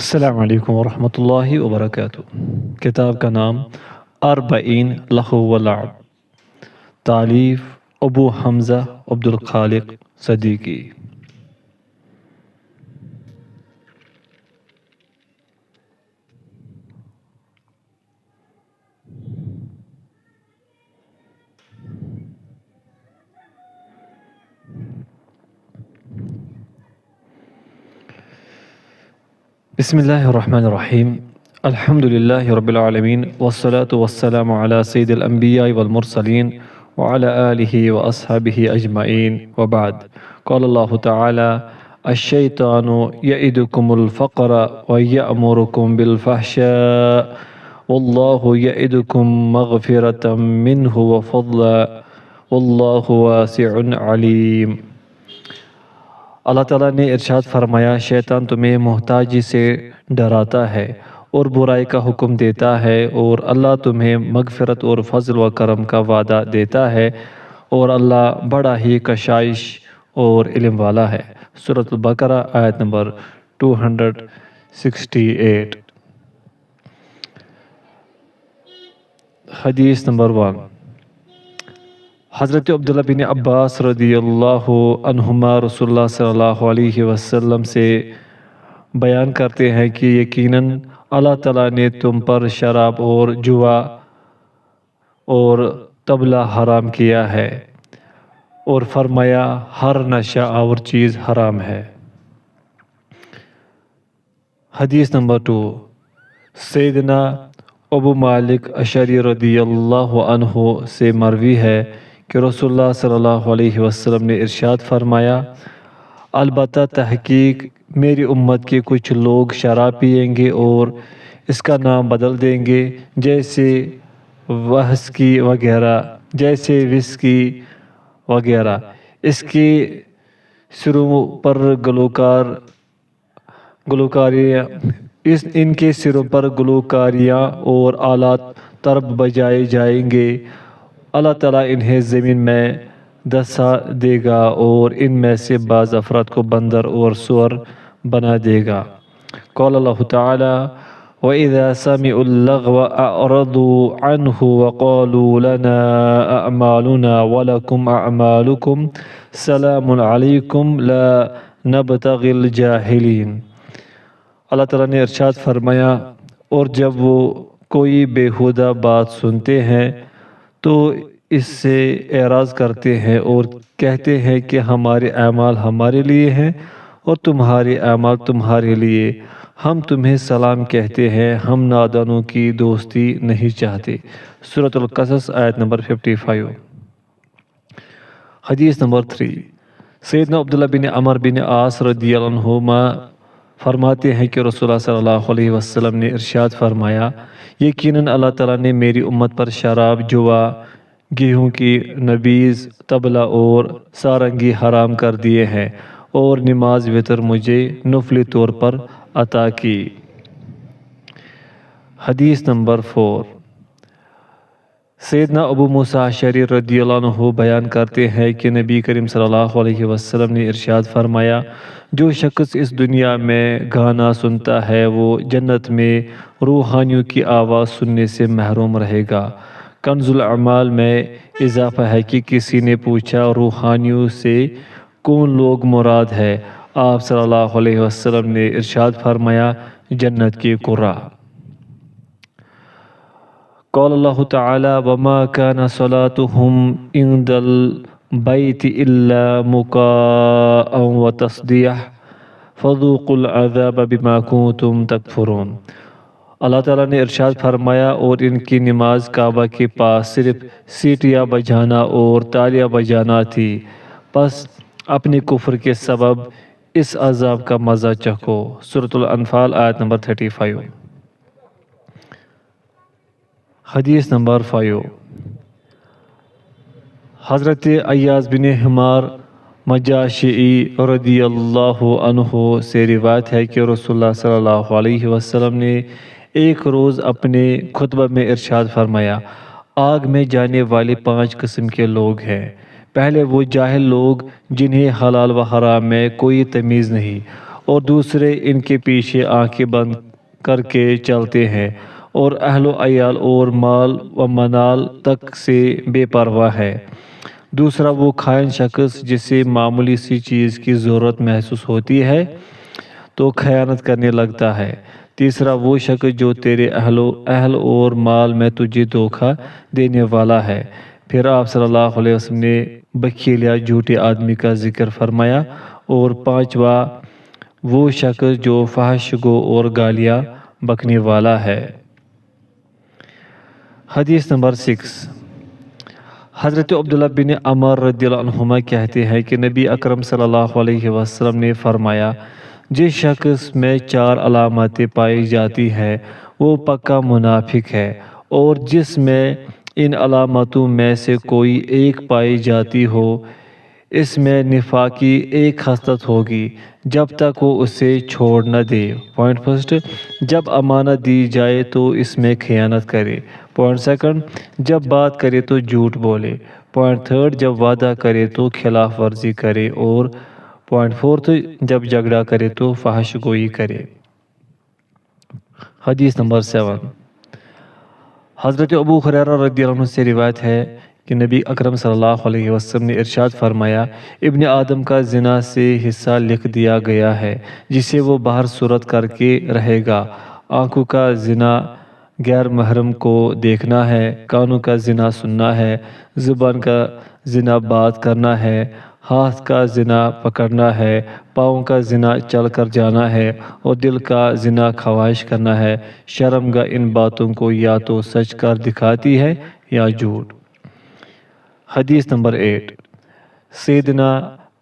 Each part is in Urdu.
السلام علیکم ورحمۃ اللہ وبرکاتہ۔ کتاب کا نام اربعین لغو و لعب، تالیف ابو حمزہ عبد الخالق صدیقی۔ بسم اللہ الرحمن الرحیم۔ الحمد للہ رب العالمین والصلاة والسلام علی سید الانبیاء والمرسلین وعلی آلہ واصحابہ اجمعین وبعد۔ قال اللہ تعالی الشیطان یعدکم الفقر ویأمرکم بالفحشاء واللہ یعدکم مغفرة منہ وفضلا واللہ واسع علیم۔ اللہ تعالیٰ نے ارشاد فرمایا، شیطان تمہیں محتاجی سے ڈراتا ہے اور برائی کا حکم دیتا ہے، اور اللہ تمہیں مغفرت اور فضل و کرم کا وعدہ دیتا ہے، اور اللہ بڑا ہی کشائش اور علم والا ہے۔ سورۃ البقرہ آیت نمبر 268۔ حدیث نمبر 1۔ حضرت عبداللہ بن عباس رضی اللہ عنہما رسول اللہ صلی اللہ علیہ وسلم سے بیان کرتے ہیں کہ یقیناً اللہ تعالیٰ نے تم پر شراب اور جوا اور طبلہ حرام کیا ہے، اور فرمایا ہر نشہ آور چیز حرام ہے۔ حدیث نمبر 2۔ سیدنا ابو مالک اشعری رضی اللہ عنہ سے مروی ہے کہ رسول اللہ صلی اللہ علیہ وسلم نے ارشاد فرمایا، البتہ تحقیق میری امت کے کچھ لوگ شراب پئیں گے اور اس کا نام بدل دیں گے، جیسے وہسکی وغیرہ۔ اس کے سروں پر ان کے سروں پر گلوکاریاں اور آلات طرب بجائے جائیں گے۔ اللہ تعالیٰ انہیں زمین میں دسا دے گا اور ان میں سے بعض افراد کو بندر اور سور بنا دے گا۔ قال اللہ تعالیٰ وَإِذَا سَمِعُوا اللَّغْوَ أَعْرَضُوا عَنْهُ وَقَالُوا لَنَا أَعْمَالُنَا وَلَكُمْ أَعْمَالُكُمْ سَلَامٌ عَلَيْكُمْ لَا نَبْتَغِي الْجَاهِلِينَ۔ اللہ تعالیٰ نے ارشاد فرمایا، اور جب وہ کوئی بیہودہ بات سنتے ہیں تو اس سے اعراض کرتے ہیں اور کہتے ہیں کہ ہمارے اعمال ہمارے لیے ہیں اور تمہارے اعمال تمہارے لیے، ہم تمہیں سلام کہتے ہیں، ہم نادانوں کی دوستی نہیں چاہتے۔ سورۃ القصص آیت نمبر 55۔ حدیث نمبر 3۔ سیدنا عبداللہ بن عمر بن عاص رضی اللہ عنہما فرماتے ہیں کہ رسول اللہ صلی اللہ علیہ وسلم نے ارشاد فرمایا، یقیناً اللہ تعالیٰ نے میری امت پر شراب، جوا، گیہوں کی نبیذ، طبلہ اور سارنگی حرام کر دیے ہیں، اور نماز وتر مجھے نفلی طور پر عطا کی۔ حدیث نمبر 4۔ سیدنا ابو موسیٰ اشعری رضی اللہ عنہ بیان کرتے ہیں کہ نبی کریم صلی اللہ علیہ وسلم نے ارشاد فرمایا، جو شخص اس دنیا میں گانا سنتا ہے وہ جنت میں روحانیوں کی آواز سننے سے محروم رہے گا۔ کنز الاعمال میں اضافہ ہے کہ کسی نے پوچھا، روحانیوں سے کون لوگ مراد ہے؟ آپ صلی اللہ علیہ وسلم نے ارشاد فرمایا، جنت کے قرہ۔ قال اللہ تعالی وما كان صلاتهم عند البيت الا مكاء وتصديح فذوقوا العذاب بما كنتم تكفرون۔ اللہ تعالیٰ نے ارشاد فرمایا، اور ان کی نماز کعبہ کے پاس صرف سیٹیاں بجانا اور تالیاں بجانا تھی، پس اپنے کفر کے سبب اس عذاب کا مزہ چکھو۔ سورۃ الانفال آیت نمبر 35۔ حدیث نمبر 5۔ حضرت ایاز بن حمار مجاشعی رضی اللہ عنہ سے روایت ہے کہ رسول اللہ صلی اللہ علیہ وسلم نے ایک روز اپنے خطبہ میں ارشاد فرمایا، آگ میں جانے والے 5 قسم کے لوگ ہیں۔ پہلے وہ جاہل لوگ جنہیں حلال و حرام میں کوئی تمیز نہیں، اور دوسرے ان کے پیچھے آنکھیں بند کر کے چلتے ہیں اور اہل و عیال اور مال و منال تک سے بے پرواہ ہے۔ دوسرا وہ خائن شخص جسے معمولی سی چیز کی ضرورت محسوس ہوتی ہے تو خیانت کرنے لگتا ہے۔ تیسرا وہ شخص جو تیرے اہل اور مال میں تجھے دھوکہ دینے والا ہے۔ پھر آپ صلی اللہ علیہ وسلم نے بخیل یا جھوٹے آدمی کا ذکر فرمایا۔ اور پانچواں وہ شخص جو فحش گو اور گالیاں بکنے والا ہے۔ حدیث نمبر 6۔ حضرت عبداللہ بن عمر رضی اللہ عنہما کہتے ہیں کہ نبی اکرم صلی اللہ علیہ وسلم نے فرمایا، جس شخص میں 4 علامتیں پائی جاتی ہیں وہ پکا منافق ہے، اور جس میں ان علامتوں میں سے کوئی ایک پائی جاتی ہو اس میں نفاق کی ایک خصلت ہوگی جب تک وہ اسے چھوڑ نہ دے۔ پوائنٹ فرسٹ، جب امانت دی جائے تو اس میں خیانت کرے۔ پوائنٹ سیکنڈ، جب بات کرے تو جھوٹ بولے۔ پوائنٹ تھرڈ، جب وعدہ کرے تو خلاف ورزی کرے۔ اور پوائنٹ فورتھ، جب جھگڑا کرے تو فحش گوئی کرے۔ حدیث نمبر 7۔ حضرت ابو ہریرہ رضی اللہ عنہ سے روایت ہے کہ نبی اکرم صلی اللہ علیہ وسلم نے ارشاد فرمایا، ابن آدم کا زنا سے حصہ لکھ دیا گیا ہے جسے وہ باہر صورت کر کے رہے گا۔ آنکھوں کا زنا غیر محرم کو دیکھنا ہے، کانوں کا زنا سننا ہے، زبان کا زنا بات کرنا ہے، ہاتھ کا زنا پکڑنا ہے، پاؤں کا زنا چل کر جانا ہے، اور دل کا زنا خواہش کرنا ہے۔ شرمگاہ ان باتوں کو یا تو سچ کر دکھاتی ہے یا جھوٹ۔ حدیث نمبر 8۔ سیدنا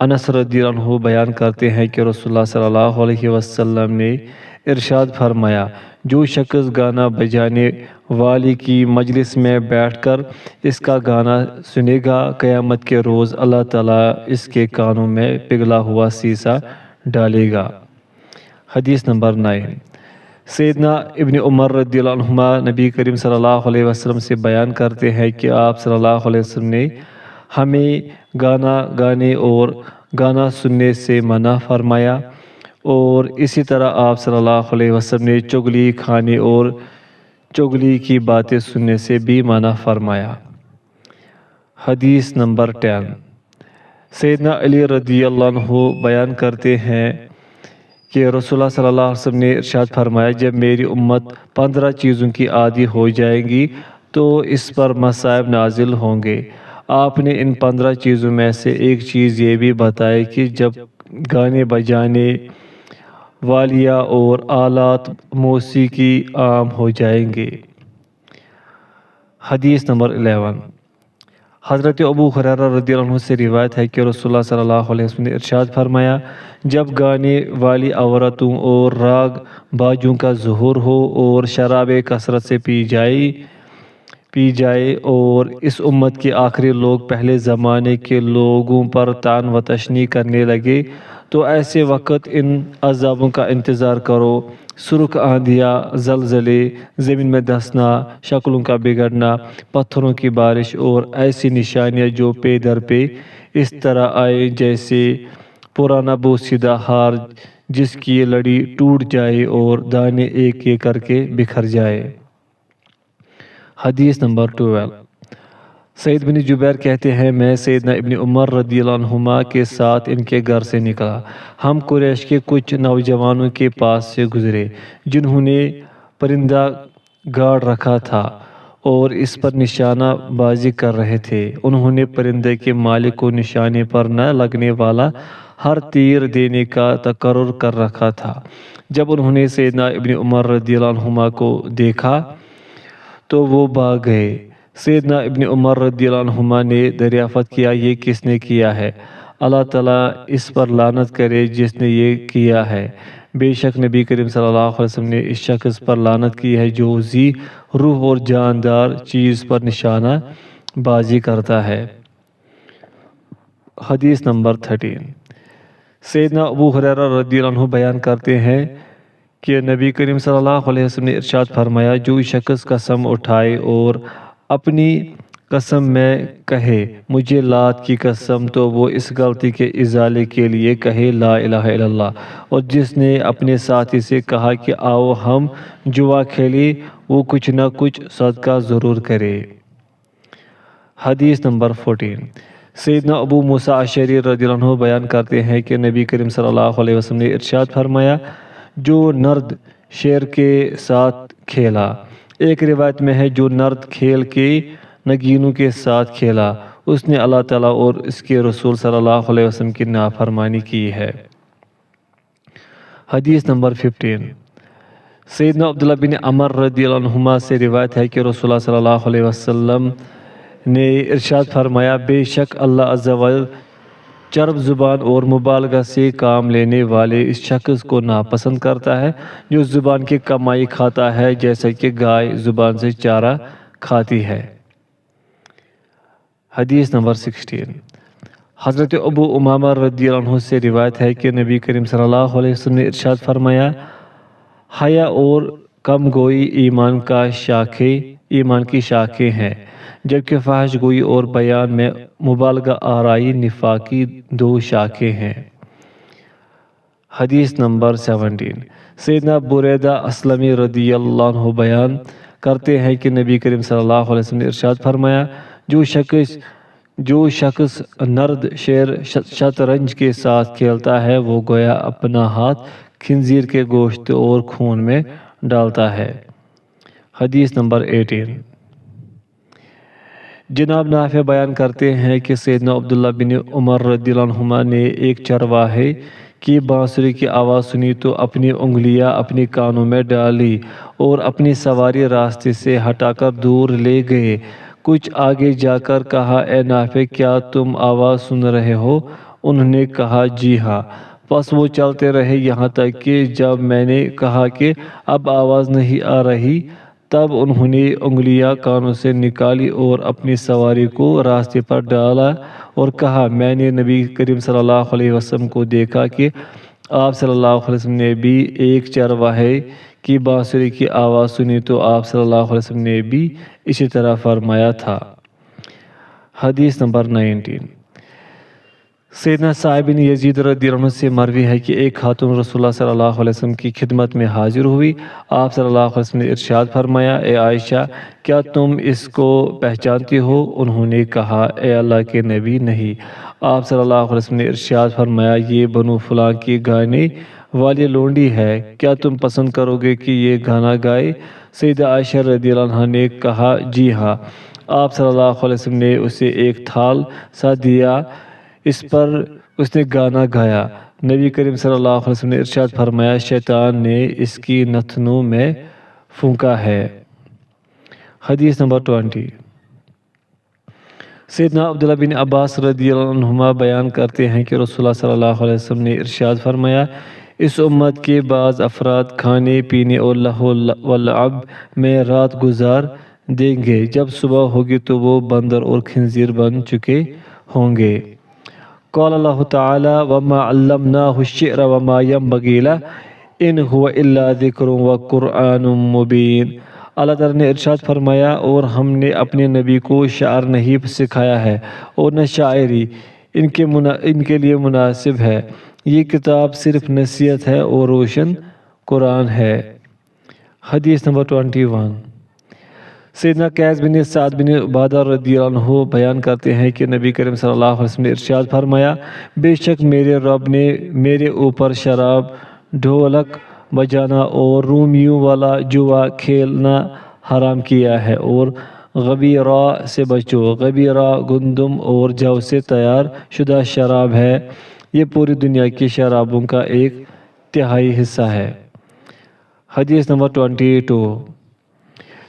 انس رضی اللہ عنہ بیان کرتے ہیں کہ رسول اللہ صلی اللہ علیہ وسلم نے ارشاد فرمایا، جو شخص گانا بجانے والی کی مجلس میں بیٹھ کر اس کا گانا سنے گا، قیامت کے روز اللہ تعالیٰ اس کے کانوں میں پگھلا ہوا سیسہ ڈالے گا۔ حدیث نمبر 9۔ سیدنا ابن عمر رضی اللہ عنہما نبی کریم صلی اللہ علیہ وسلم سے بیان کرتے ہیں کہ آپ صلی اللہ علیہ وسلم نے ہمیں گانا گانے اور گانا سننے سے منع فرمایا، اور اسی طرح آپ صلی اللہ علیہ وسلم نے چغلی کھانے اور چغلی کی باتیں سننے سے بھی منع فرمایا۔ حدیث نمبر 10۔ سیدنا علی رضی اللہ عنہ بیان کرتے ہیں کہ رسول اللہ صلی اللہ علیہ وسلم نے ارشاد فرمایا، جب میری امت 15 چیزوں کی عادی ہو جائے گی تو اس پر مصائب نازل ہوں گے۔ آپ نے ان 15 چیزوں میں سے ایک چیز یہ بھی بتائی کہ جب گانے بجانے والیاں اور آلات موسیقی عام ہو جائیں گے۔ حدیث نمبر 11۔ حضرت ابو ہریرہ رضی اللہ عنہ سے روایت ہے کہ رسول اللہ صلی اللہ علیہ وسلم نے ارشاد فرمایا، جب گانے والی عورتوں اور راگ باجوں کا ظہور ہو اور شراب کثرت سے پی جائے اور اس امت کے آخری لوگ پہلے زمانے کے لوگوں پر طعن و تشنیع کرنے لگے تو ایسے وقت ان عذابوں کا انتظار کرو: سرخ آندھیاں، زلزلے، زمین میں دھنسنا، شکلوں کا بگڑنا، پتھروں کی بارش، اور ایسی نشانیاں جو پے در پہ اس طرح آئے جیسے پرانا بوسیدہ ہار جس کی لڑی ٹوٹ جائے اور دانے ایک ایک کر کے بکھر جائے۔ حدیث نمبر 12۔ سعید بن جبیر کہتے ہیں، میں سیدنا ابن عمر رضی اللہ عنہما کے ساتھ ان کے گھر سے نکلا۔ ہم قریش کے کچھ نوجوانوں کے پاس سے گزرے جنہوں نے پرندہ گاڑ رکھا تھا اور اس پر نشانہ بازی کر رہے تھے۔ انہوں نے پرندے کے مالک کو نشانے پر نہ لگنے والا ہر تیر دینے کا تقرر کر رکھا تھا۔ جب انہوں نے سیدنا ابن عمر رضی اللہ عنہما کو دیکھا تو وہ بھاگ گئے۔ سیدنا ابن عمر رضی اللہ عنہما نے دریافت کیا، یہ کس نے کیا ہے؟ اللہ تعالیٰ اس پر لعنت کرے جس نے یہ کیا ہے۔ بے شک نبی کریم صلی اللہ علیہ وسلم نے اس شخص پر لعنت کی ہے جو ذی روح اور جاندار چیز پر نشانہ بازی کرتا ہے۔ حدیث نمبر 13۔ سیدنا ابو ہریرہ رضی اللہ عنہ بیان کرتے ہیں کہ نبی کریم صلی اللہ علیہ وسلم نے ارشاد فرمایا، جو شخص قسم اٹھائے اور اپنی قسم میں کہے مجھے لات کی قسم، تو وہ اس غلطی کے ازالے کے لیے کہے لا الہ الا اللہ۔ اور جس نے اپنے ساتھی سے کہا کہ آؤ ہم جوا کھیلیں، وہ کچھ نہ کچھ صدقہ ضرور کرے۔ حدیث نمبر 14۔ سیدنا ابو موسیٰ اشعری رضی اللہ عنہ بیان کرتے ہیں کہ نبی کریم صلی اللہ علیہ وسلم نے ارشاد فرمایا، جو نرد شیر کے ساتھ کھیلا، ایک روایت میں ہے جو نرد کھیل کے نگینوں کے ساتھ کھیلا، اس نے اللہ تعالیٰ اور اس کے رسول صلی اللہ علیہ وسلم کی نافرمانی کی ہے۔ حدیث نمبر 15۔ سیدنا عبداللہ بن عمر رضی اللہ عنہما سے روایت ہے کہ رسول اللہ صلی اللہ علیہ وسلم نے ارشاد فرمایا، بے شک اللہ عز و جل چرب زبان اور مبالغہ سے کام لینے والے اس شخص کو ناپسند کرتا ہے جو زبان کی کمائی کھاتا ہے جیسا کہ گائے زبان سے چارہ کھاتی ہے۔ حدیث نمبر 16۔ حضرت ابو امامہ رضی اللہ عنہ سے روایت ہے کہ نبی کریم صلی اللہ علیہ وسلم نے ارشاد فرمایا، حیا اور کم گوئی ایمان کی شاخیں ہیں، جبکہ فحش گوئی اور بیان میں مبالغہ آرائی نفاق کی 2 شاخیں ہیں۔ حدیث نمبر 17۔ سیدنا بریدہ اسلمی رضی اللہ عنہ بیان کرتے ہیں کہ نبی کریم صلی اللہ علیہ وسلم نے ارشاد فرمایا، جو شخص نرد شیر شطرنج کے ساتھ کھیلتا ہے وہ گویا اپنا ہاتھ خنزیر کے گوشت اور خون میں ڈالتا ہے۔ حدیث نمبر 18۔ جناب نافع بیان کرتے ہیں کہ سیدنا عبداللہ بن عمر رضی اللہ عنہما نے ایک چرواہے کی بانسری کی آواز سنی تو اپنی انگلیاں اپنے کانوں میں ڈالی اور اپنی سواری راستے سے ہٹا کر دور لے گئے۔ کچھ آگے جا کر کہا، اے نافع کیا تم آواز سن رہے ہو؟ انہوں نے کہا جی ہاں۔ پس وہ چلتے رہے یہاں تک کہ جب میں نے کہا کہ اب آواز نہیں آ رہی، تب انہوں نے انگلیاں کانوں سے نکالی اور اپنی سواری کو راستے پر ڈالا اور کہا، میں نے نبی کریم صلی اللہ علیہ وسلم کو دیکھا کہ آپ صلی اللہ علیہ وسلم نے بھی ایک چرواہے کی بانسری کی آواز سنی تو آپ صلی اللہ علیہ وسلم نے بھی اسی طرح فرمایا تھا۔ حدیث نمبر 19۔ سیدنا سعید بن یزید رضی اللہ عنہ سے مروی ہے کہ ایک خاتون رسول اللہ صلی اللہ علیہ وسلم کی خدمت میں حاضر ہوئی۔ آپ صلی اللہ علیہ وسلم نے ارشاد فرمایا، اے عائشہ کیا تم اس کو پہچانتی ہو؟ انہوں نے کہا، اے اللہ کے نبی نہیں۔ آپ صلی اللہ علیہ وسلم نے ارشاد فرمایا، یہ بنو فلاں کی گانے والی لونڈی ہے، کیا تم پسند کرو گے کہ یہ گانا گائے؟ سیدہ عائشہ رضی اللہ عنہا نے کہا جی ہاں۔ آپ صلی اللہ علیہ وسلم نے اسے ایک تھال سا دیا، اس پر اس نے گانا گایا۔ نبی کریم صلی اللہ علیہ وسلم نے ارشاد فرمایا، شیطان نے اس کی نتنوں میں پھونکا ہے۔ حدیث نمبر 20۔ سیدنا عبداللہ بن عباس رضی اللہ عنہما بیان کرتے ہیں کہ رسول اللہ صلی اللہ علیہ وسلم نے ارشاد فرمایا، اس امت کے بعض افراد کھانے پینے اور لہو و لعب میں رات گزار دیں گے، جب صبح ہوگی تو وہ بندر اور خنزیر بن چکے ہوں گے۔ قال اللہ تعالی، وما علمناہ الشعر وما ينبغي له ان هو الا ذکر وقرآن مبین۔ اللہ تعالیٰ نے ارشاد فرمایا، اور ہم نے اپنے نبی کو شعر نہیں سکھایا ہے اور نہ شاعری ان کے لیے مناسب ہے، یہ کتاب صرف نصیحت ہے اور روشن قرآن ہے۔ حدیث نمبر 21۔ سیدنا قیس بن سعد بن عبادہ رضی اللہ عنہ بیان کرتے ہیں کہ نبی کریم صلی اللہ علیہ وسلم نے ارشاد فرمایا، بے شک میرے رب نے میرے اوپر شراب، ڈھولک بجانا اور رومیوں والا جوا کھیلنا حرام کیا ہے، اور غبیرہ سے بچو۔ غبیرہ گندم اور جو سے تیار شدہ شراب ہے، یہ پوری دنیا کی شرابوں کا 1/3 حصہ ہے۔ حدیث نمبر 22۔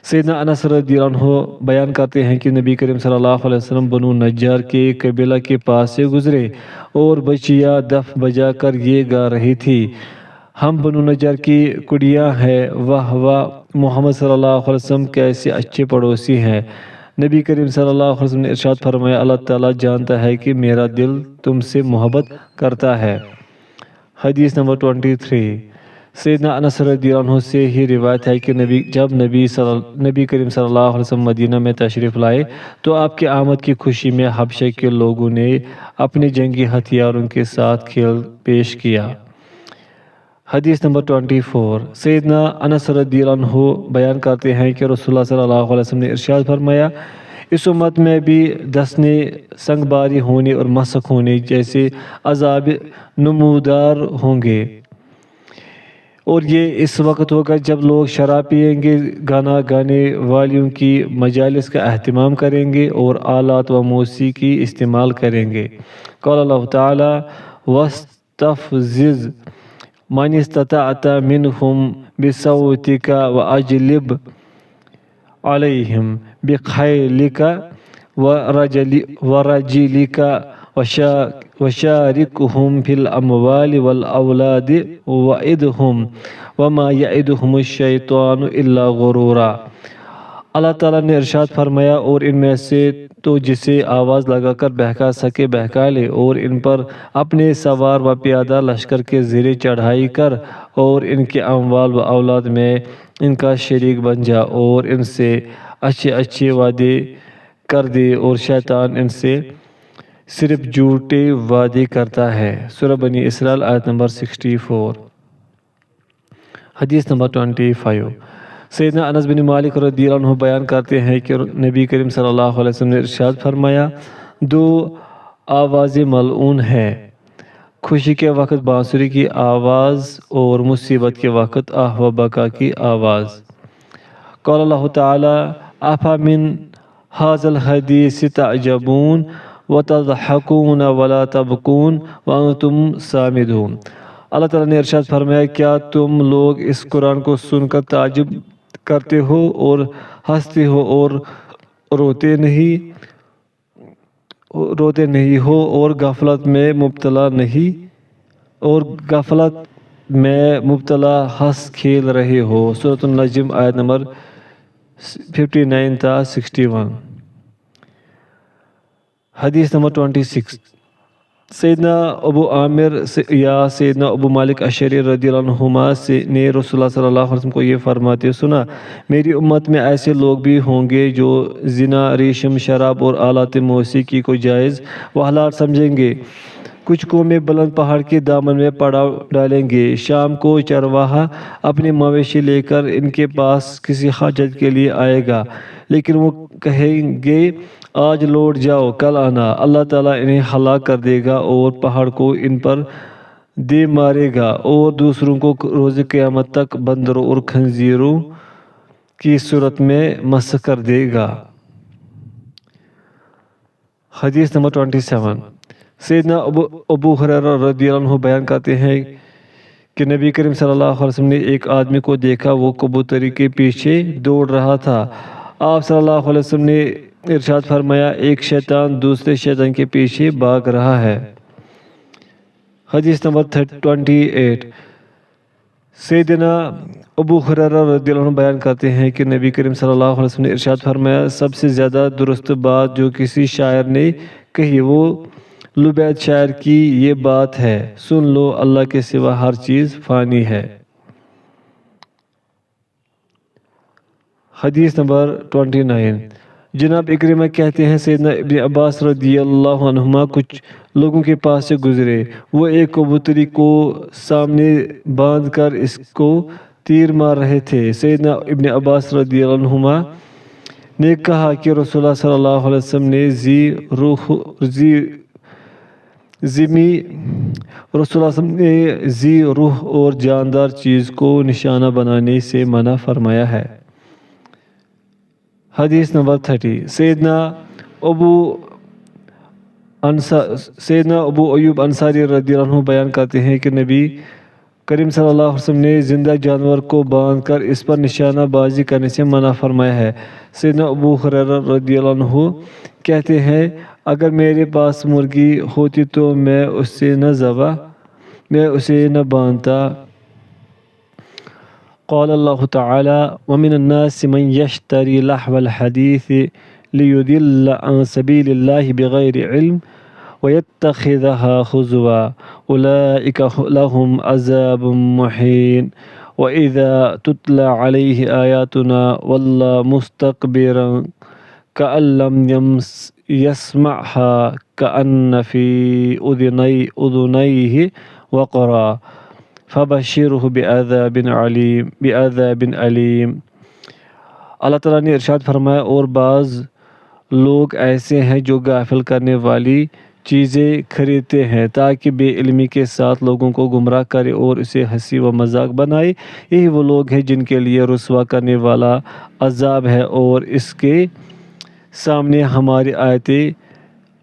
سیدنا انس رضی اللہ عنہ بیان کرتے ہیں کہ نبی کریم صلی اللہ علیہ وسلم بنو نجار کے قبیلہ کے پاس سے گزرے اور بچیاں دف بجا کر یہ گا رہی تھی، ہم بنو نجار کی کڑیاں ہیں، واہ واہ محمد صلی اللہ علیہ وسلم کیسے اچھے پڑوسی ہیں۔ نبی کریم صلی اللہ علیہ وسلم نے ارشاد فرمایا، اللہ تعالیٰ جانتا ہے کہ میرا دل تم سے محبت کرتا ہے۔ حدیث نمبر 23۔ سیدنا انس رضی اللہ عنہ سے ہی روایت ہے کہ جب نبی کریم صلی اللہ علیہ وسلم مدینہ میں تشریف لائے تو آپ کی آمد کی خوشی میں حبشہ کے لوگوں نے اپنے جنگی ہتھیاروں کے ساتھ کھیل پیش کیا۔ حدیث نمبر 24۔ سیدنا انس رضی اللہ عنہ بیان کرتے ہیں کہ رسول اللہ صلی اللہ علیہ وسلم نے ارشاد فرمایا، اس امت میں بھی دسنے، سنگ باری ہونے اور مسخ ہونے جیسے عذاب نمودار ہوں گے، اور یہ اس وقت ہوگا جب لوگ شراب پیئیں گے، گانا گانے والیوں کی مجالس کا اہتمام کریں گے اور آلات و موسیقی استعمال کریں گے۔ قال اللہ تعالی وَاسْتَفْزِزْ مَنِ اسْتَطَعْتَ مِنْهُمْ بِصَوْتِكَ وَأَجْلِبْ عَلَيْهِمْ بِخَيْلِكَ وَرَجِلِكَ وَشَارِكْهُمْ فِي الْأَمْوَالِ وَالْأَوْلَادِ وَعِدْهُمْ وَمَا يَعِدُهُمُ الشَّيْطَانُ إِلَّا غُرُورًا۔ اللہ تعالیٰ نے ارشاد فرمایا، اور ان میں سے تو جسے آواز لگا کر بہکا سکے بہکا لے، اور ان پر اپنے سوار و پیادہ لشکر کے زیر چڑھائی کر اور ان کے اموال و اولاد میں ان کا شریک بن جا اور ان سے اچھے اچھے وعدے کر دے، اور شیطان ان سے صرف جھوٹے وعدے کرتا ہے۔ سورہ بنی اسرائیل آیت نمبر 64۔ حدیث نمبر 25۔ سیدنا انس بن مالک رضی اللہ عنہ بیان کرتے ہیں کہ نبی کریم صلی اللہ علیہ وسلم نے ارشاد فرمایا، دو آوازیں ملعون ہیں، خوشی کے وقت بانسری کی آواز اور مصیبت کے وقت آہ و بکا کی آواز۔ قال اللہ تعالی افمن ھذا الحدیث تعجبون وتضحکون ولا تبکون وانتم سامدون۔ اللہ تعالیٰ نے ارشاد فرمایا، کیا تم لوگ اس قرآن کو سن کر تعجب کرتے ہو اور ہنستے ہو اور روتے نہیں ہو اور غفلت میں مبتلا ہنس کھیل رہے ہو؟ سورۃ النجم آیت نمبر 59 تا 61۔ حدیث نمبر 26۔ سیدنا ابو عامر یا سیدنا ابو مالک اشعری رضی اللہ عنہما نے رسول اللہ صلی اللہ علیہ وسلم کو یہ فرماتے سنا، میری امت میں ایسے لوگ بھی ہوں گے جو زنا، ریشم، شراب اور آلات موسیقی کو جائز و حلال سمجھیں گے۔ کچھ قومیں بلند پہاڑ کے دامن میں پڑاؤ ڈالیں گے، شام کو چرواہا اپنے مویشی لے کر ان کے پاس کسی حاجت کے لیے آئے گا، لیکن وہ کہیں گے آج لوٹ جاؤ کل آنا۔ اللہ تعالیٰ انہیں ہلاک کر دے گا اور پہاڑ کو ان پر دے مارے گا اور دوسروں کو روز قیامت تک بندروں اور خنزیروں کی صورت میں مسخ کر دے گا۔ حدیث نمبر 27۔ سیدنا ابو ہریرہ رضی اللہ عنہ بیان کرتے ہیں کہ نبی کریم صلی اللہ علیہ وسلم نے ایک آدمی کو دیکھا، وہ کبوتری کے پیچھے دوڑ رہا تھا۔ آپ صلی اللہ علیہ وسلم نے ارشاد فرمایا، ایک شیطان دوسرے شیطان کے پیچھے بھاگ رہا ہے۔ حدیث نمبر 28۔ سیدنا ابو ہریرہ رضی اللہ عنہ بیان کرتے ہیں کہ نبی کریم صلی اللہ علیہ وسلم نے ارشاد فرمایا، سب سے زیادہ درست بات جو کسی شاعر نے کہی وہ لبید شاعر کی یہ بات ہے، سن لو اللہ کے سوا ہر چیز فانی ہے۔ حدیث نمبر 29۔ جناب اکرمہ کہتے ہیں، سیدنا ابن عباس رضی اللہ عنہما کچھ لوگوں کے پاس سے گزرے، وہ ایک کبوتری کو سامنے باندھ کر اس کو تیر مار رہے تھے۔ سیدنا ابن عباس رضی اللہ عنہما نے کہا کہ رسول اللہ صلی اللہ علیہ وسلم نے ذی روح اور جاندار چیز کو نشانہ بنانے سے منع فرمایا ہے۔ حدیث نمبر 30۔ سیدنا ابو ایوب انصاری رضی اللہ عنہ بیان کرتے ہیں کہ نبی کریم صلی اللہ علیہ وسلم نے زندہ جانور کو باندھ کر اس پر نشانہ بازی کرنے سے منع فرمایا ہے۔ سیدنا ابو ہریرہ رضی اللہ عنہ کہتے ہیں، اگر میرے پاس مرغی ہوتی تو میں اسے نہ باندھتا۔ قال اللہ تعالی وَمِنَ النَّاسِ مَنْ يَشْتَرِي لَحْوَ الْحَدِيثِ لِيُضِلَّ عَنْ سَبِيلِ اللَّهِ بِغَيْرِ عِلْمٍ وَيَتَّخِذَهَا خُزُوًا أُولَٰئِكَ لَهُمْ عَذَابٌ مُّهِينٌ وَإِذَا تُتْلَىٰ عَلَيْهِ آيَاتُنَا وَلَّىٰ مُسْتَكْبِرًا كَأَن لَّمْ يَسْمَعْهَا كَأَنَّ فِي أُذُنَيْهِ وَقْرًا فَبَشِّرْهُ بِعَذَابٍ أَلِيمٍ۔ اللہ تعالیٰ نے ارشاد فرمایا اور بعض لوگ ایسے ہیں جو غافل کرنے والی چیزیں خریدتے ہیں تاکہ بے علمی کے ساتھ لوگوں کو گمراہ کرے اور اسے ہنسی و مذاق بنائے۔ یہی وہ لوگ ہیں جن کے لیے رسوا کرنے والا عذاب ہے اور اس کے سامنے ہماری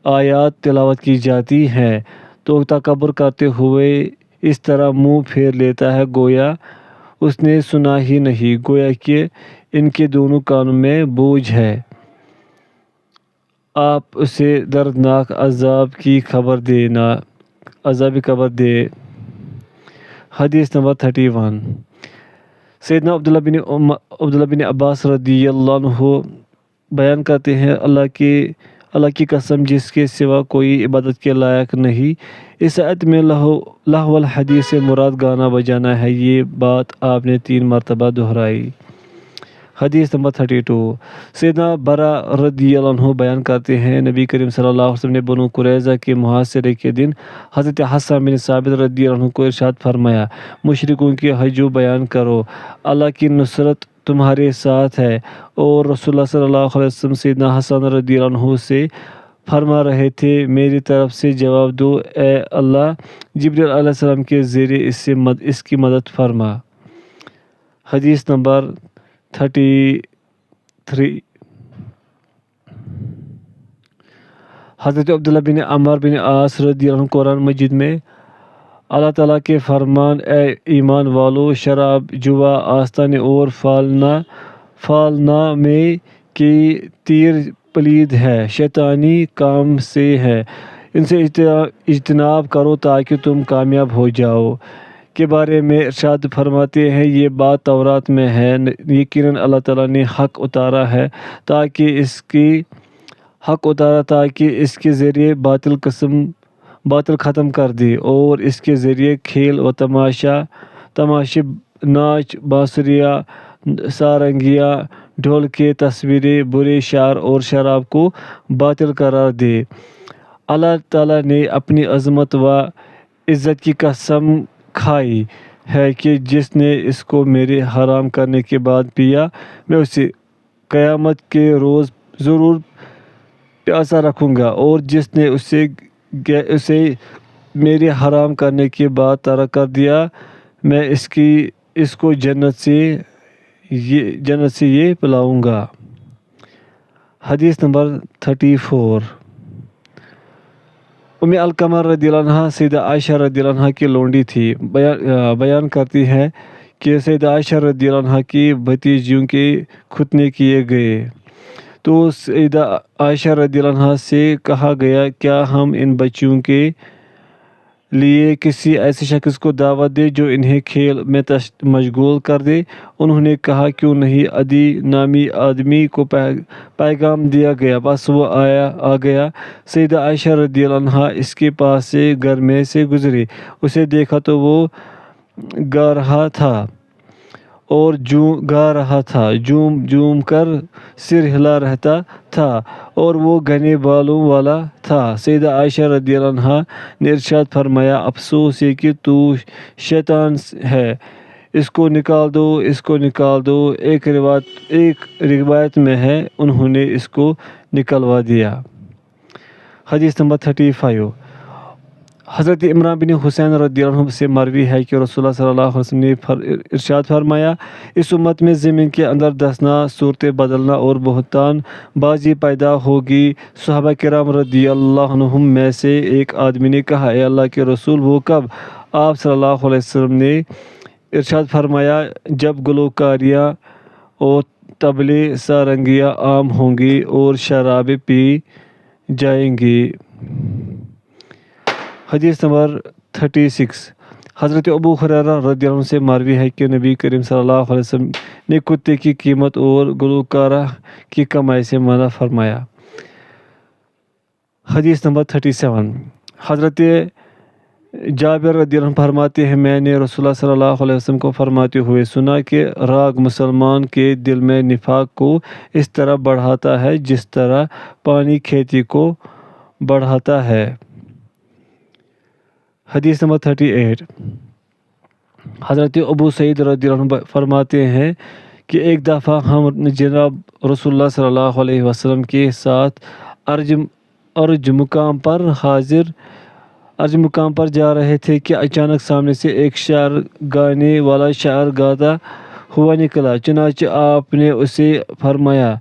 آیات تلاوت کی جاتی ہیں تو تکبر کرتے ہوئے اس طرح منہ پھیر لیتا ہے گویا اس نے سنا ہی نہیں، گویا کہ ان کے دونوں کانوں میں بوجھ ہے۔ آپ اسے دردناک عذاب کی خبر دے۔ حدیث نمبر 31۔ سیدنا عبداللہ بن عباس رضی اللہ عنہ بیان کرتے ہیں، اللہ کی قسم جس کے سوا کوئی عبادت کے لائق نہیں۔ اس آیت میں لہو الحدیث سے مراد گانا بجانا ہے، یہ بات آپ نے 3 مرتبہ دہرائی۔ حدیث نمبر 32۔ سیدنا برا رضی اللہ عنہ بیان کرتے ہیں، نبی کریم صلی اللہ علیہ وسلم نے بنو قریظہ کے محاصرے کے دن حضرت حسن بن ثابت رضی اللہ عنہ کو ارشاد فرمایا، مشرکوں کی ہجو بیان کرو، اللہ کی نصرت تمہارے ساتھ ہے۔ اور رسول اللہ صلی اللہ علیہ وسلم سیدنا حسن رضی اللہ عنہ سے فرما رہے تھے، میری طرف سے جواب دو، اے اللہ جبریل علیہ السلام کے ذریعے اس کی مدد فرما۔ حدیث نمبر 33۔ حضرت عبداللہ بن عمر بن عاص رضی اللہ عنہ قرآن مجید میں اللہ تعالیٰ کے فرمان، اے ایمان والو، شراب، جوا، آستانے اور فالنا میں کی تیر پلید ہے، شیطانی کام سے ہے، ان سے اجتناب کرو تاکہ تم کامیاب ہو جاؤ کے بارے میں ارشاد فرماتے ہیں، یہ بات تورات میں ہے، یقیناً اللہ تعالیٰ نے حق اتارا ہے تاکہ اس کے ذریعے باطل ختم کر دے اور اس کے ذریعے کھیل و تماشے، ناچ، بانسریاں، سارنگیاں، ڈھول کے تصویریں، برے شعر اور شراب کو باطل قرار دے۔ اللہ تعالیٰ نے اپنی عظمت و عزت کی قسم کھائی ہے کہ جس نے اس کو میرے حرام کرنے کے بعد پیا، میں اسے قیامت کے روز ضرور پیاسا رکھوں گا، اور جس نے اسے میرے حرام کرنے کے بعد ترک کر دیا، میں اس کو جنت سے یہ پلاؤں گا۔ حدیث نمبر 34۔ علقمہ رضی اللہ عنہ سیدہ عائشہ رضی اللہ عنہ کی لونڈی تھی۔ بیان کرتی ہے کہ سیدہ عائشہ رضی اللہ عنہ کی بھتیجیوں کے ختنے کیے گئے تو سیدہ عائشہ رضی اللہ عنہ سے کہا گیا، کیا ہم ان بچیوں کے لیے کسی ایسے شخص کو دعوت دے جو انہیں کھیل میں مشغول کر دے؟ انہوں نے کہا، کیوں نہیں؟ عدی نامی آدمی کو پیغام دیا گیا، بس وہ آ گیا۔ سیدہ عائشہ رضی اللہ عنہ اس کے پاس سے گھر میں سے گزری، اسے دیکھا تو وہ گا رہا تھا، جھوم کر سر ہلا رہتا تھا اور وہ گھنے بالوں والا تھا۔ سیدہ عائشہ رضی اللہ عنہ نے ارشاد فرمایا، افسوس ہے کہ تو شیطان ہے، اس کو نکال دو۔ ایک روایت میں ہے، انہوں نے اس کو نکلوا دیا۔ حدیث نمبر 35۔ حضرت عمران بن حسین رضی اللہ عنہ سے مروی ہے کہ رسول اللہ صلی اللہ علیہ وسلم نے ارشاد فرمایا، اس امت میں زمین کے اندر دسنا، صورتیں بدلنا اور بہتان بازی پیدا ہوگی۔ صحابہ کرام رضی اللہ عنہم میں سے ایک آدمی نے کہا، اے اللہ کے رسول، وہ کب؟ آپ صلی اللہ علیہ وسلم نے ارشاد فرمایا، جب گلوکاریاں اور طبلے، سارنگیاں عام ہوں گی اور شرابیں پی جائیں گی۔ حدیث نمبر 36۔ حضرت ابو ہریرہ رضی اللہ عنہ سے مروی ہے کہ نبی کریم صلی اللہ علیہ وسلم نے کتے کی قیمت اور گلوکارہ کی کمائی سے منع فرمایا۔ حدیث نمبر 37 حضرت جابر رضی اللہ عنہ فرماتے ہیں میں نے رسول اللہ صلی اللہ علیہ وسلم کو فرماتے ہوئے سنا کہ راگ مسلمان کے دل میں نفاق کو اس طرح بڑھاتا ہے جس طرح پانی کھیتی کو بڑھاتا ہے۔ حدیث نمبر 38 حضرت ابو سعید رضی اللہ عنہ فرماتے ہیں کہ ایک دفعہ ہم جناب رسول اللہ صلی اللہ علیہ وسلم کے ساتھ ارج مقام پر جا رہے تھے کہ اچانک سامنے سے ایک شعر گانے والا شعر گاتا ہوا نکلا، چنانچہ آپ نے اسے فرمایا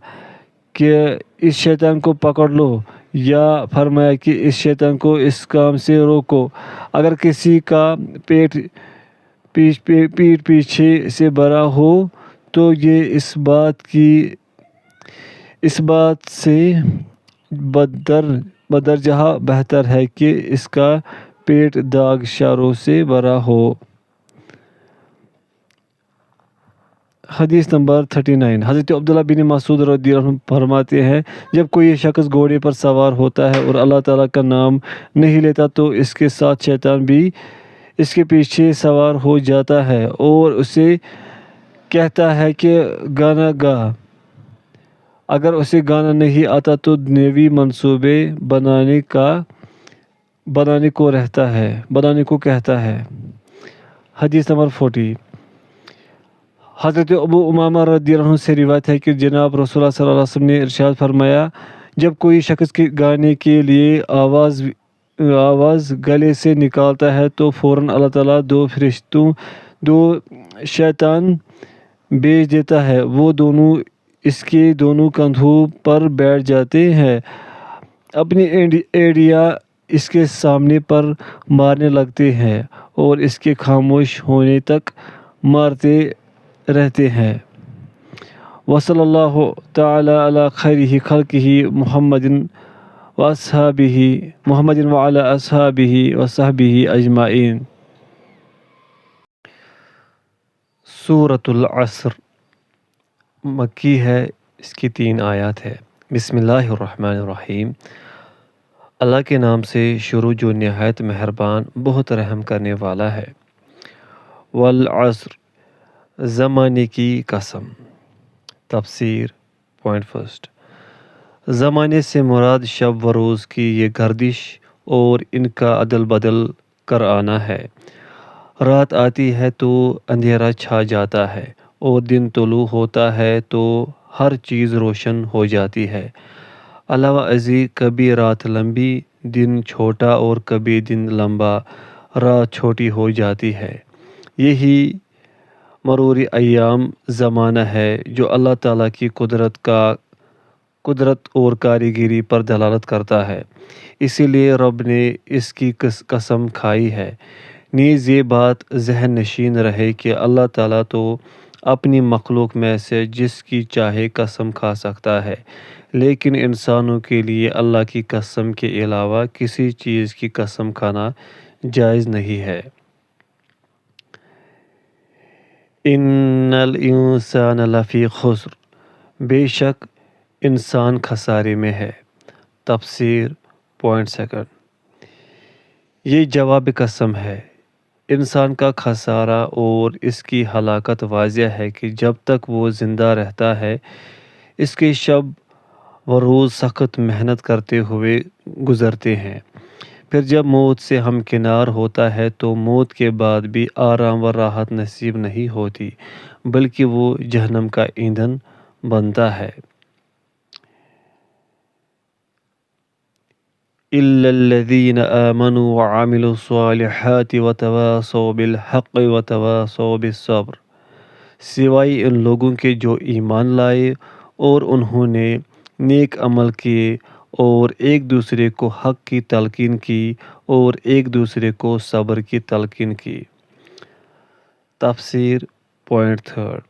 کہ اس شیطان کو پکڑ لو، یا فرمایا کہ اس شیطان کو اس کام سے روکو۔ اگر کسی کا پیٹ پیچھے سے بھرا ہو تو یہ اس بات سے بدرجہ بہتر ہے کہ اس کا پیٹ داغ شروں سے بھرا ہو۔ حدیث نمبر 39 حضرت عبداللہ بن مسعود رضی اللہ عنہ فرماتے ہیں جب کوئی شخص گھوڑے پر سوار ہوتا ہے اور اللہ تعالیٰ کا نام نہیں لیتا تو اس کے ساتھ شیطان بھی اس کے پیچھے سوار ہو جاتا ہے اور اسے کہتا ہے کہ گانا گا۔ اگر اسے گانا نہیں آتا تو دنیوی منصوبے بنانے کو کہتا ہے۔ حدیث نمبر 40 حضرت ابو امامہ رضی اللہ عنہ سے روایت ہے کہ جناب رسول اللہ صلی اللہ علیہ وسلم نے ارشاد فرمایا جب کوئی شخص گانے کے لیے آواز گلے سے نکالتا ہے تو فوراً اللہ تعالیٰ دو شیطان بھیج دیتا ہے، وہ دونوں اس کے دونوں کندھوں پر بیٹھ جاتے ہیں، اپنی ایڑیاں اس کے سامنے پر مارنے لگتے ہیں اور اس کے خاموش ہونے تک مارتے رہتے ہیں۔ وصلی اللہ تعالی علی خیر خلقہ محمد وعلی اصحابہ وصحبہ اجمعین۔ سورۃ العصر مکی ہے، اس کی 3 آیات ہے۔ بسم اللہ الرحمن الرحیم۔ اللہ کے نام سے شروع جو نہایت مہربان بہت رحم کرنے والا ہے۔ والعصر زمانے کی قسم۔ تفسیر پوائنٹ فرسٹ، زمانے سے مراد شب و روز کی یہ گردش اور ان کا عدل بدل کر آنا ہے۔ رات آتی ہے تو اندھیرا چھا جاتا ہے اور دن طلوع ہوتا ہے تو ہر چیز روشن ہو جاتی ہے۔ علاوہ ازیں کبھی رات لمبی دن چھوٹا اور کبھی دن لمبا رات چھوٹی ہو جاتی ہے۔ یہی مرور ایام زمانہ ہے جو اللہ تعالیٰ کی قدرت اور کاریگری پر دلالت کرتا ہے، اسی لیے رب نے اس کی قسم کھائی ہے۔ نیز یہ بات ذہن نشین رہے کہ اللہ تعالیٰ تو اپنی مخلوق میں سے جس کی چاہے قسم کھا سکتا ہے، لیکن انسانوں کے لیے اللہ کی قسم کے علاوہ کسی چیز کی قسم کھانا جائز نہیں ہے۔ ان الانسان لفی خسر، بے شک انسان خسارے میں ہے۔ تفسیر پوائنٹ سیکنڈ، یہ جواب قسم ہے۔ انسان کا خسارہ اور اس کی ہلاکت واضح ہے کہ جب تک وہ زندہ رہتا ہے اس کے شب و روز سخت محنت کرتے ہوئے گزرتے ہیں، پھر جب موت سے ہمکنار ہوتا ہے تو موت کے بعد بھی آرام و راحت نصیب نہیں ہوتی بلکہ وہ جہنم کا ایندھن بنتا ہے۔ الا الذین آمنوا وعملوا الصالحات وتواصوا بالحق وتواصوا بالصبر، سوائے ان لوگوں کے جو ایمان لائے اور انہوں نے نیک عمل کیے اور ایک دوسرے کو حق کی تلقین کی اور ایک دوسرے کو صبر کی تلقین کی۔ تفسیر پوائنٹ تھرڈ،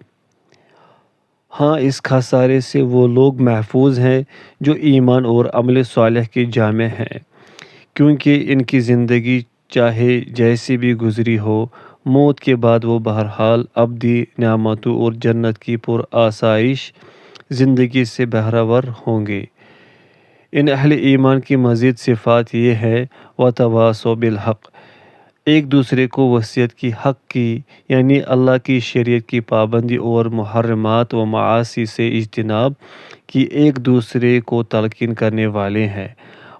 ہاں اس خسارے سے وہ لوگ محفوظ ہیں جو ایمان اور عمل صالح کے جامع ہیں، کیونکہ ان کی زندگی چاہے جیسی بھی گزری ہو، موت کے بعد وہ بہرحال ابدی نعمتوں اور جنت کی پر آسائش زندگی سے بہرور ہوں گے۔ ان اہل ایمان کی مزید صفات یہ ہے وتواصوا بالحق، ایک دوسرے کو وصیت کی حق کی، یعنی اللہ کی شریعت کی پابندی اور محرمات و معاصی سے اجتناب کی ایک دوسرے کو تلقین کرنے والے ہیں۔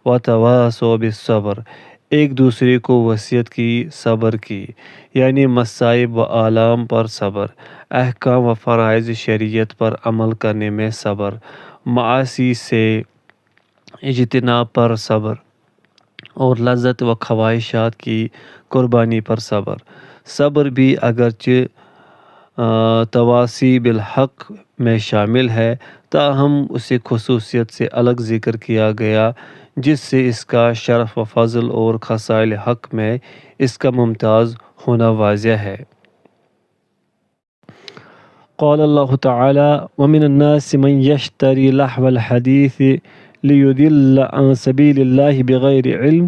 وتواصوا بالصبر، ایک دوسرے کو وصیت کی صبر کی، یعنی مصائب و آلام پر صبر، احکام و فرائض شریعت پر عمل کرنے میں صبر، معاصی سے اجتناب پر صبر، اور لذت و خواہشات کی قربانی پر صبر۔ صبر بھی اگرچہ تواصی بالحق میں شامل ہے، تاہم اسے خصوصیت سے الگ ذکر کیا گیا، جس سے اس کا شرف و فضل اور خصائل حق میں اس کا ممتاز ہونا واضح ہے۔ قال اللہ تعالی وَمِنَ النَّاسِ مَنْ يَشْتَرِي لَهْوَ الْحَدِيثِ لِيُضِلَّ عَنْ سَبِيلِ اللَّهِ بِغَيْرِ عِلْمٍ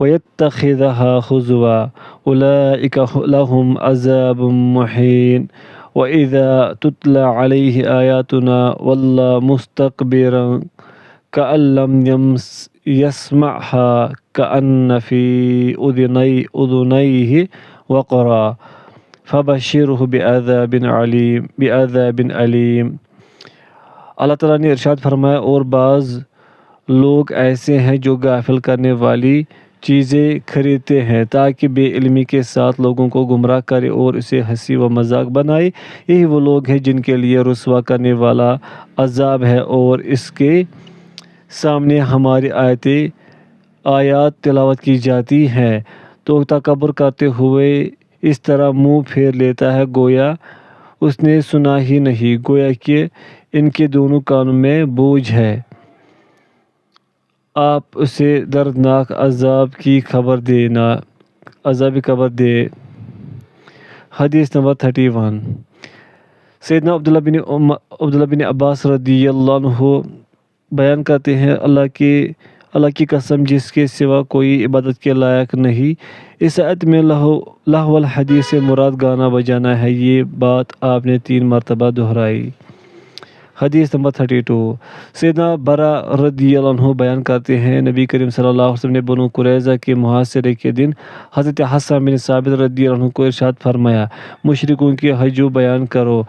وَيَتَّخِذَهَا هُزُوًا أُولَئِكَ لَهُمْ عَذَابٌ مُّهِينٌ وَإِذَا تُتْلَى عَلَيْهِ آيَاتُنَا وَلَّى مُسْتَكْبِرًا كَأَن لَّمْ يَسْمَعْهَا كَأَنَّ فِي أُذُنَيْهِ وَقْرًا فَبَشِّرْهُ بِعَذَابٍ علیم۔ اللہ تعالیٰ نے ارشاد فرمایا، اور بعض لوگ ایسے ہیں جو غافل کرنے والی چیزیں خریدتے ہیں تاکہ بے علمی کے ساتھ لوگوں کو گمراہ کرے اور اسے ہنسی و مذاق بنائے۔ یہی وہ لوگ ہیں جن کے لیے رسوا کرنے والا عذاب ہے، اور اس کے سامنے ہماری آیات تلاوت کی جاتی ہیں تو تکبر کرتے ہوئے اس طرح منہ پھیر لیتا ہے گویا اس نے سنا ہی نہیں، گویا کہ ان کے دونوں کانوں میں بوجھ ہے۔ آپ اسے دردناک عذاب کی خبر دے۔ حدیث نمبر 31۔ سیدنا عبداللہ بن عباس رضی اللہ عنہ بیان کرتے ہیں، اللہ کی قسم جس کے سوا کوئی عبادت کے لائق نہیں، اس آیت میں لہو الحدیث سے مراد گانا بجانا ہے۔ یہ بات آپ نے 3 مرتبہ دہرائی۔ حدیث نمبر 32۔ سیدنا برا رضی اللہ عنہ بیان کرتے ہیں، نبی کریم صلی اللہ علیہ وسلم نے بنو قریظہ کے محاصرے کے دن حضرت حسن بن ثابت رضی اللہ عنہ کو ارشاد فرمایا، مشرکوں کی ہجو بیان کرو،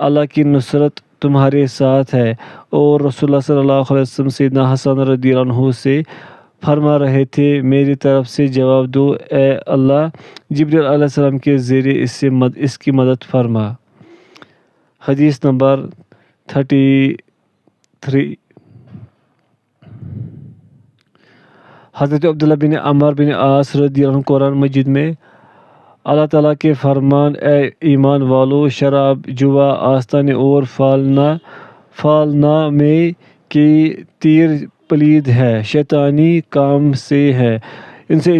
اللہ کی نصرت تمہارے ساتھ ہے۔ اور رسول اللہ صلی اللہ علیہ وسلم سیدنا حسن رضی اللہ عنہ سے فرما رہے تھے، میری طرف سے جواب دو، اے اللہ جبریل علیہ السلام کے ذریعے اس کی مدد فرما۔ حدیث نمبر 33۔ حضرت عبداللہ بن عمر بن عاص رضی اللہ عنہ قرآن مجید میں اللہ تعالیٰ کے فرمان، اے ایمان والو، شراب، جوا، آستانے اور فالنا میں کی تیر پلید ہے، شیطانی کام سے ہے، ان سے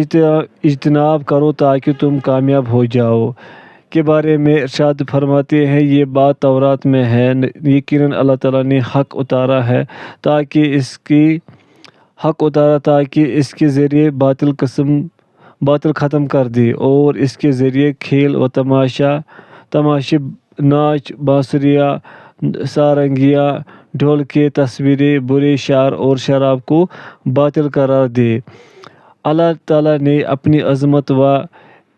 اجتناب کرو تاکہ تم کامیاب ہو جاؤ کے بارے میں ارشاد فرماتے ہیں، یہ بات تورات میں ہے، یقیناً اللہ تعالیٰ نے حق اتارا تاکہ اس کے ذریعے باطل ختم کر دے، اور اس کے ذریعے کھیل و تماشے، ناچ، بانسریاں، سارنگیاں، ڈھول کے تصویریں، برے شعر اور شراب کو باطل قرار دے۔ اللہ تعالیٰ نے اپنی عظمت و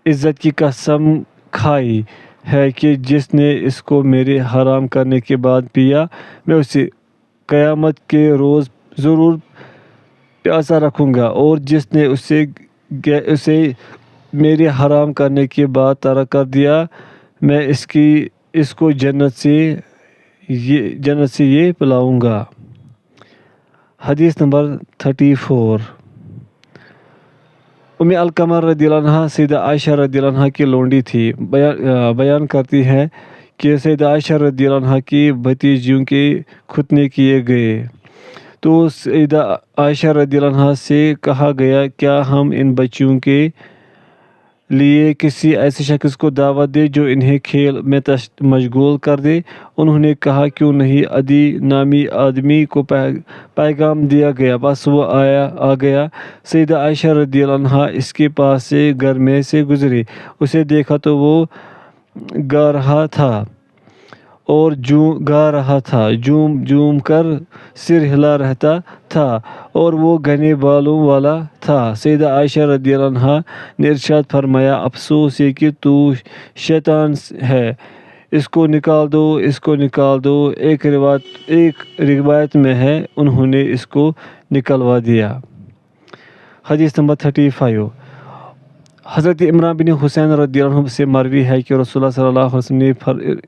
عزت کی قسم کھائی ہے کہ جس نے اس کو میرے حرام کرنے کے بعد پیا، میں اسے قیامت کے روز ضرور پیاسا رکھوں گا، اور جس نے اسے میرے حرام کرنے کے بعد ترک کر دیا، میں اس کو جنت سے یہ پلاؤں گا۔ حدیث نمبر 34۔ علقمہ رضی اللہ عنہ سیدہ عائشہ رضی اللہ عنہ کی لونڈی تھی، بیان کرتی ہے کہ سیدہ عائشہ رضی اللہ عنہ کی بھتیجیوں کے ختنے کیے گئے تو سیدہ عائشہ رضی اللہ عنہ سے کہا گیا، کیا ہم ان بچیوں کے لیے کسی ایسے شخص کو دعوت دے جو انہیں کھیل میں مشغول کر دے؟ انہوں نے کہا، کیوں نہیں؟ عدی نامی آدمی کو پیغام دیا گیا، بس وہ آ گیا۔ سیدہ عائشہ رضی اللہ عنہ اس کے پاس سے گھر میں سے گزری، اسے دیکھا تو وہ گا رہا تھا، اور گا رہا تھا، جھوم جھوم کر سر ہلا رہتا تھا اور وہ گھنے بالوں والا تھا۔ سیدہ عائشہ رضی اللہ عنہا نے ارشاد فرمایا، افسوس ہے کہ تو شیطان ہے، اس کو نکال دو، اس کو نکال دو۔ ایک روایت میں ہے انہوں نے اس کو نکلوا دیا۔ حدیث نمبر 35۔ حضرت عمران بن حسین رضی اللہ عنہ سے مروی ہے کہ رسول اللہ صلی اللہ علیہ وسلم نے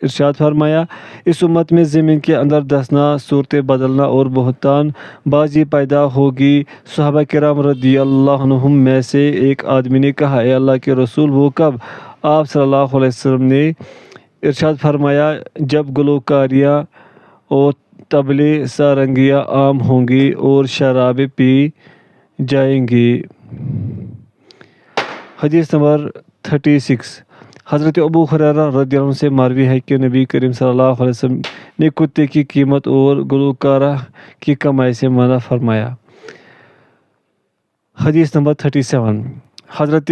ارشاد فرمایا، اس امت میں زمین کے اندر دسنا، صورتیں بدلنا اور بہتان بازی پیدا ہوگی۔ صحابہ کرام رضی اللہ عنہم میں سے ایک آدمی نے کہا، اے اللہ کے رسول، وہ کب؟ آپ صلی اللہ علیہ وسلم نے ارشاد فرمایا، جب گلوکاریاں اور طبلے سارنگیاں عام ہوں گی اور شرابیں پی جائیں گی۔ حدیث نمبر 36۔ حضرت ابو ہریرہ رضی اللہ عنہ سے مروی ہے کہ نبی کریم صلی اللہ علیہ وسلم نے کتے کی قیمت اور گلوکارہ کی کمائی سے منع فرمایا۔ حدیث نمبر 37۔ حضرت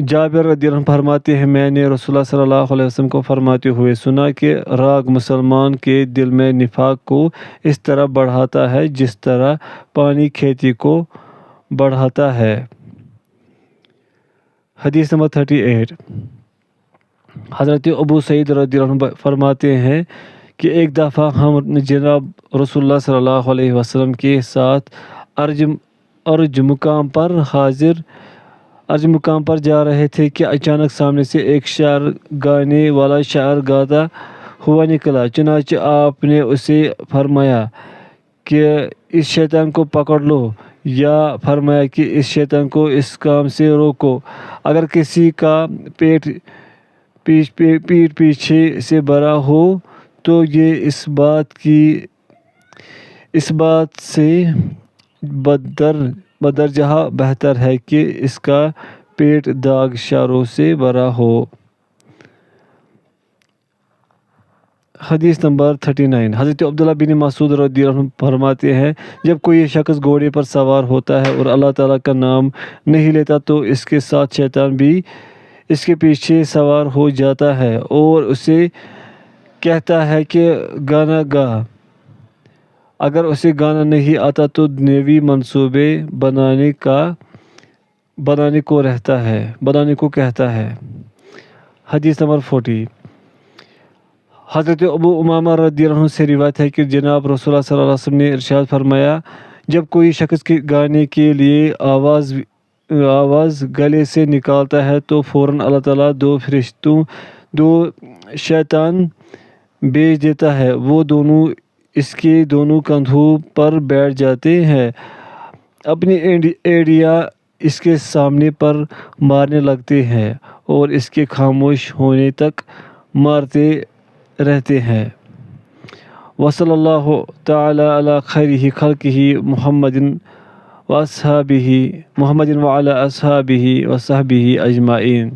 جابر رضی اللہ عنہ فرماتے ہیں، میں نے رسول اللہ صلی اللہ علیہ وسلم کو فرماتے ہوئے سنا کہ راگ مسلمان کے دل میں نفاق کو اس طرح بڑھاتا ہے جس طرح پانی کھیتی کو بڑھاتا ہے۔ حدیث نمبر 38۔ حضرت ابو سعید رضی اللہ عنہ فرماتے ہیں کہ ایک دفعہ ہم جناب رسول اللہ صلی اللہ علیہ وسلم کے ساتھ ارج مقام پر جا رہے تھے کہ اچانک سامنے سے ایک شعر گانے والا شعر گاتا ہوا نکلا۔ چنانچہ آپ نے اسے فرمایا کہ اس شیطان کو پکڑ لو، یا فرمایا کہ اس شیطان کو اس کام سے روکو۔ اگر کسی کا پیٹ پیچھے سے بھرا ہو تو یہ اس بات سے بدرجہ بہتر ہے کہ اس کا پیٹ داغ شروں سے بھرا ہو۔ حدیث نمبر 39۔ حضرت عبداللہ بن مسعود رضی اللہ عنہ فرماتے ہیں، جب کوئی شخص گھوڑے پر سوار ہوتا ہے اور اللہ تعالیٰ کا نام نہیں لیتا تو اس کے ساتھ شیطان بھی اس کے پیچھے سوار ہو جاتا ہے اور اسے کہتا ہے کہ گانا گا۔ اگر اسے گانا نہیں آتا تو دنیوی منصوبے بنانے کو کہتا ہے۔ حدیث نمبر 40۔ حضرت ابو امامہ رضی اللہ عنہ سے روایت ہے کہ جناب رسول اللہ صلی اللہ علیہ وسلم نے ارشاد فرمایا، جب کوئی شخص گانے کے لیے آواز گلے سے نکالتا ہے تو فوراً اللہ تعالیٰ دو شیطان بھیج دیتا ہے، وہ دونوں اس کے دونوں کندھوں پر بیٹھ جاتے ہیں، اپنی ایڑیاں اس کے سامنے پر مارنے لگتے ہیں اور اس کے خاموش ہونے تک مارتے رہتے ہیں۔ وصلی اللہ تعالی علی خیر خلقہ محمد وعلی اصحابہ وصحبہ اجمعین۔